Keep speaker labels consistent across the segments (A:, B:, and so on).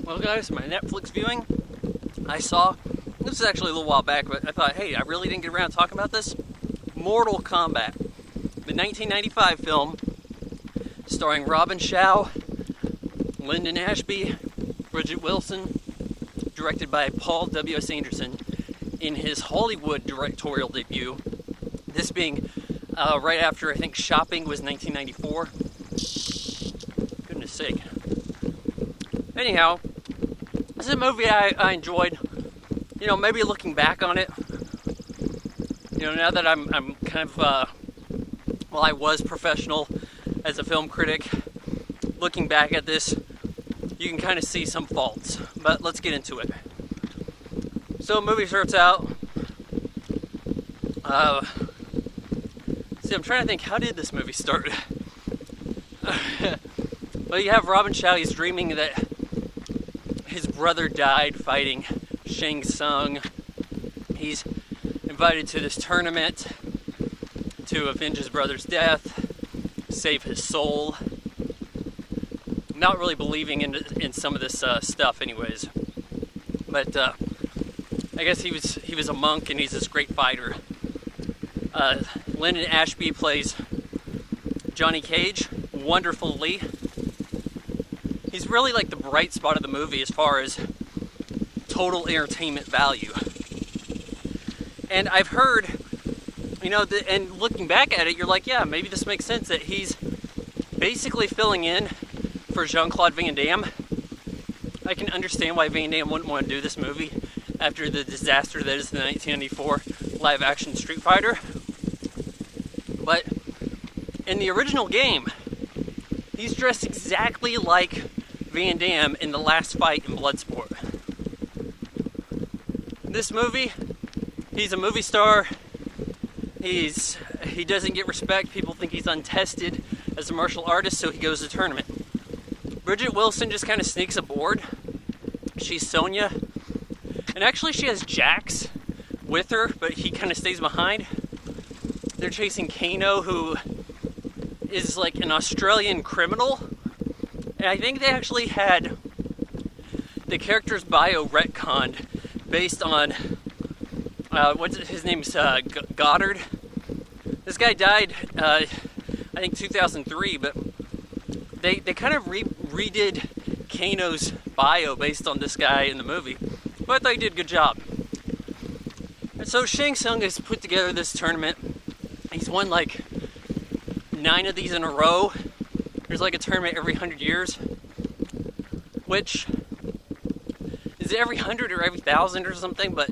A: Well guys, my Netflix viewing, I saw, this is actually a little while back, but I thought, hey, I really didn't get around to talking about this. Mortal Kombat, the 1995 film starring Robin Shaw, Lyndon Ashby, Bridget Wilson, directed by Paul W.S. Anderson in his Hollywood directorial debut. This being right after, I think, Shopping was 1994. Goodness sake. Anyhow, this is a movie I enjoyed. You know, maybe looking back on it, you know, now that I'm kind of, well, I was professional as a film critic, looking back at this, you can kind of see some faults, but let's get into it. So, the movie starts out, see, I'm trying to think, how did this movie start? Well, you have Robin Shaw, he's dreaming that his brother died fighting Shang Tsung. He's invited to this tournament to avenge his brother's death, save his soul. Not really believing in some of this stuff anyways. But I guess he was a monk and he's this great fighter. Lyndon Ashby plays Johnny Cage wonderfully. He's really like the bright spot of the movie as far as total entertainment value. And I've heard, you know, and looking back at it, you're like, yeah, maybe this makes sense that he's basically filling in for Jean-Claude Van Damme. I can understand why Van Damme wouldn't want to do this movie after the disaster that is the 1994 live-action Street Fighter. But in the original game, he's dressed exactly like Van Damme in the last fight in Bloodsport. This movie, he's a movie star. He doesn't get respect. People think he's untested as a martial artist, so he goes to tournament. Bridget Wilson just kind of sneaks aboard. She's Sonya. And actually she has Jax with her, but he kind of stays behind. They're chasing Kano, who is like an Australian criminal. And I think they actually had the character's bio retconned based on, his name's Goddard. This guy died, I think 2003, but they kind of redid Kano's bio based on this guy in the movie. But I thought he did a good job. And so Shang Tsung has put together this tournament. He's won like 9 of these in a row. There's like a tournament every 100 years, which is every 100 or every 1,000 or something, but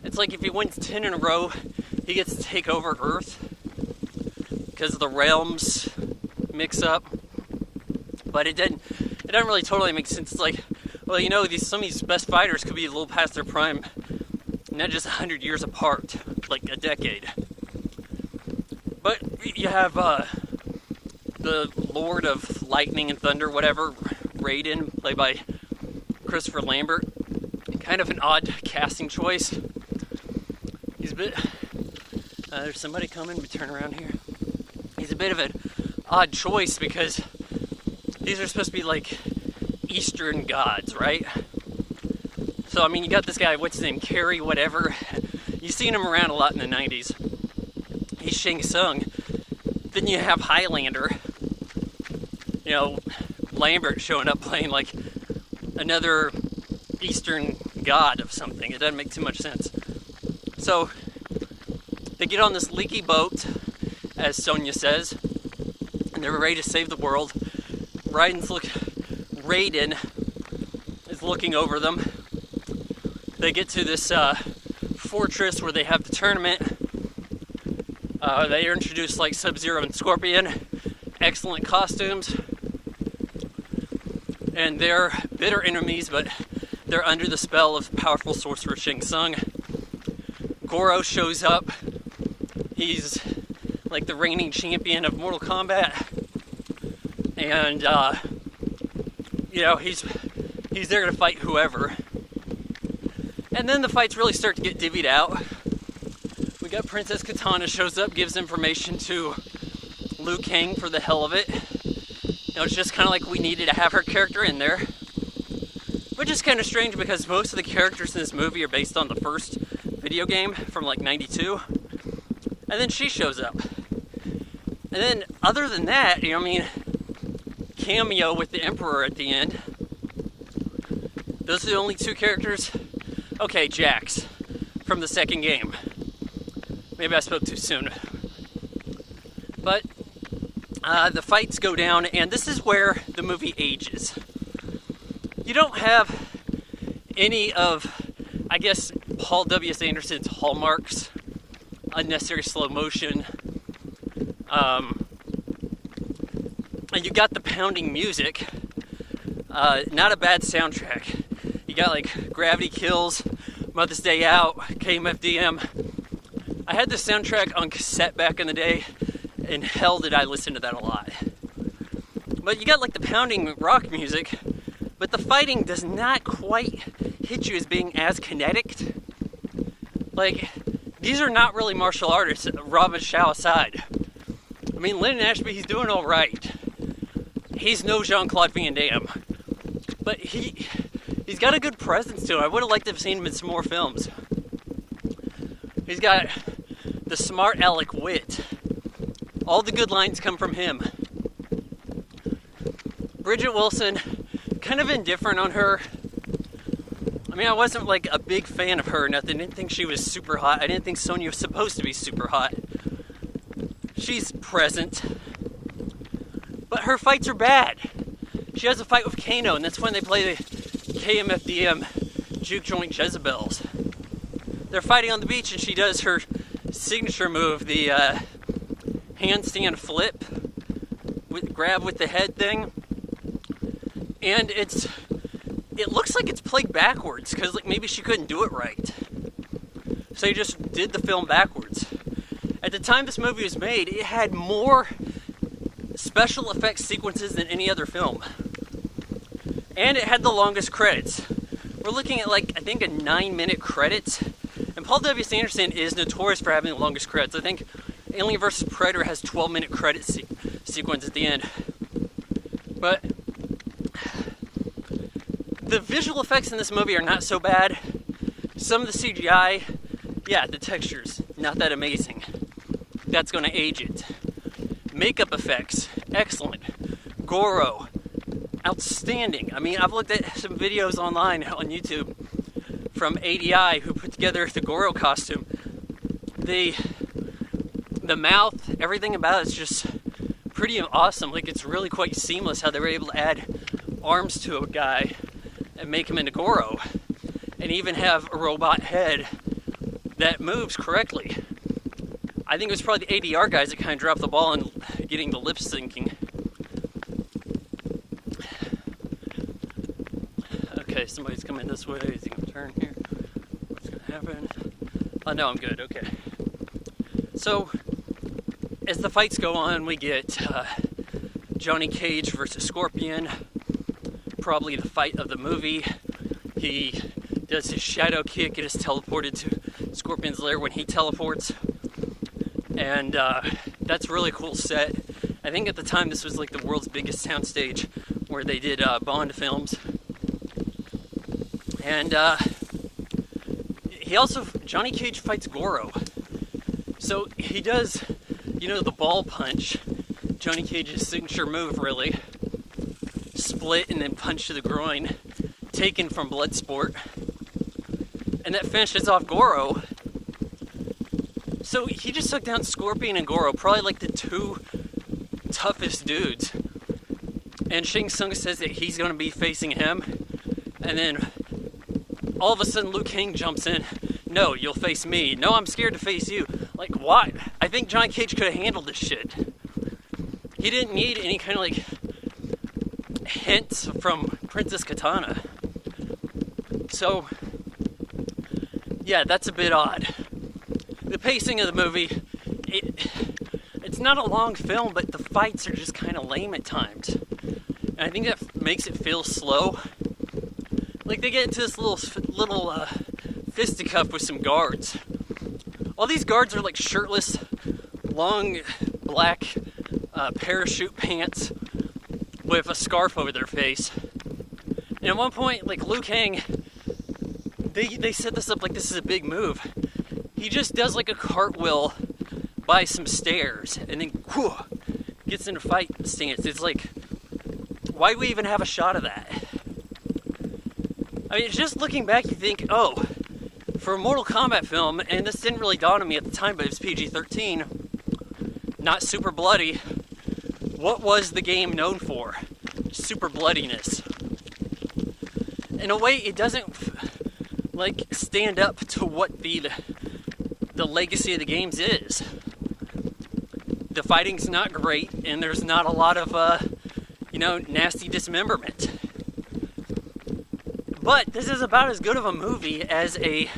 A: it's like if he wins 10 in a row, he gets to take over Earth because the realms mix up. But it doesn't really totally make sense. It's like, well, you know, some of these best fighters could be a little past their prime, not just 100 years apart, like a decade. But you have the Lord of Lightning and Thunder, whatever, Raiden, played by Christopher Lambert. Kind of an odd casting choice. He's a bit... there's somebody coming, but turn around here. He's a bit of an odd choice because these are supposed to be like Eastern gods, right? So, I mean, you got this guy, what's his name, Carrie, whatever. You've seen him around a lot in the 90s. He's Shang Tsung. Then you have Highlander. You know, Lambert showing up playing like another Eastern god of something. It doesn't make too much sense. So, they get on this leaky boat, as Sonya says, and they're ready to save the world. Raiden is looking over them. They get to this fortress where they have the tournament. They are introduced like Sub-Zero and Scorpion. Excellent costumes. And they're bitter enemies, but they're under the spell of powerful sorcerer Shang Tsung. Goro shows up. He's like the reigning champion of Mortal Kombat. And, you know, he's there to fight whoever. And then the fights really start to get divvied out. We got Princess Katana shows up, gives information to Liu Kang for the hell of it. You know, it's just kind of like we needed to have her character in there. Which is kind of strange because most of the characters in this movie are based on the first video game from like 92. And then she shows up. And then other than that, you know, I mean, cameo with the Emperor at the end. Those are the only two characters. Okay, Jax from the second game. Maybe I spoke too soon. But the fights go down, and this is where the movie ages. You don't have any of, I guess, Paul W.S. Anderson's hallmarks. Unnecessary slow motion. And you got the pounding music. Not a bad soundtrack. You got like Gravity Kills, Mother's Day Out, KMFDM. I had the soundtrack on cassette back in the day, and hell did I listen to that a lot. But you got like the pounding rock music, but the fighting does not quite hit you as being as kinetic. Like, these are not really martial artists, Robin Shaw aside. I mean, Lyndon Ashby, he's doing all right. He's no Jean-Claude Van Damme. But he's got a good presence to him. I would have liked to have seen him in some more films. He's got the smart aleck wit. All the good lines come from him. Bridget Wilson, kind of indifferent on her. I mean, I wasn't like a big fan of her or nothing. I didn't think she was super hot. I didn't think Sonya was supposed to be super hot. She's present. But her fights are bad. She has a fight with Kano, and that's when they play the KMFDM Juke Joint Jezebels. They're fighting on the beach, and she does her signature move, the handstand flip, grab with the head thing. And it looks like it's played backwards, because like maybe she couldn't do it right. So they just did the film backwards. At the time this movie was made, it had more special effects sequences than any other film. And it had the longest credits. We're looking at like, I think a 9-minute credits. And Paul W.S. Anderson is notorious for having the longest credits. I think Alien vs. Predator has 12-minute credit sequence at the end. But the visual effects in this movie are not so bad. Some of the CGI, yeah, the textures, not that amazing. That's going to age it. Makeup effects, excellent. Goro, outstanding. I mean, I've looked at some videos online on YouTube from ADI who put together the Goro costume. The mouth, everything about it's just pretty awesome. Like, it's really quite seamless how they were able to add arms to a guy and make him into Goro, and even have a robot head that moves correctly. I think it was probably the ADR guys that kind of dropped the ball in getting the lip syncing. Okay, somebody's coming this way. Is he going to turn here? What's going to happen? Oh, no, I'm good. Okay. So, as the fights go on, we get Johnny Cage versus Scorpion. Probably the fight of the movie. He does his shadow kick and is teleported to Scorpion's lair when he teleports. And that's a really cool set. I think at the time this was like the world's biggest soundstage where they did Bond films. And Johnny Cage fights Goro. So he does, the ball punch. Johnny Cage's signature move, really. Split and then punch to the groin. Taken from Bloodsport. And that finishes off Goro. So he just took down Scorpion and Goro, probably like the two toughest dudes. And Shang Tsung says that he's going to be facing him. And then all of a sudden Liu Kang jumps in. No, you'll face me. No, I'm scared to face you. Like, what? I think Johnny Cage could have handled this shit. He didn't need any kind of like hints from Princess Katana. So, yeah, that's a bit odd. The pacing of the movie, it's not a long film, but the fights are just kind of lame at times. And I think that makes it feel slow. Like, they get into this little fisticuff with some guards. All these guards are like shirtless, long black parachute pants with a scarf over their face. And at one point, like Liu Kang, they set this up like this is a big move. He just does like a cartwheel by some stairs and then whew, gets in a fight stance. It's like, why do we even have a shot of that? I mean, just looking back, you think, oh, for a Mortal Kombat film, and this didn't really dawn on me at the time, but it was PG-13, not super bloody. What was the game known for? Super bloodiness. In a way, it doesn't like stand up to what the legacy of the games is. The fighting's not great, and there's not a lot of nasty dismemberment. But this is about as good of a movie as a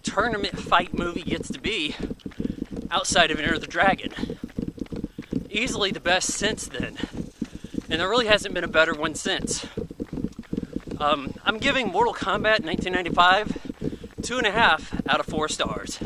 A: tournament fight movie gets to be outside of Enter the Dragon. Easily the best since then. And there really hasn't been a better one since. I'm giving Mortal Kombat 1995 2.5 out of 4 stars.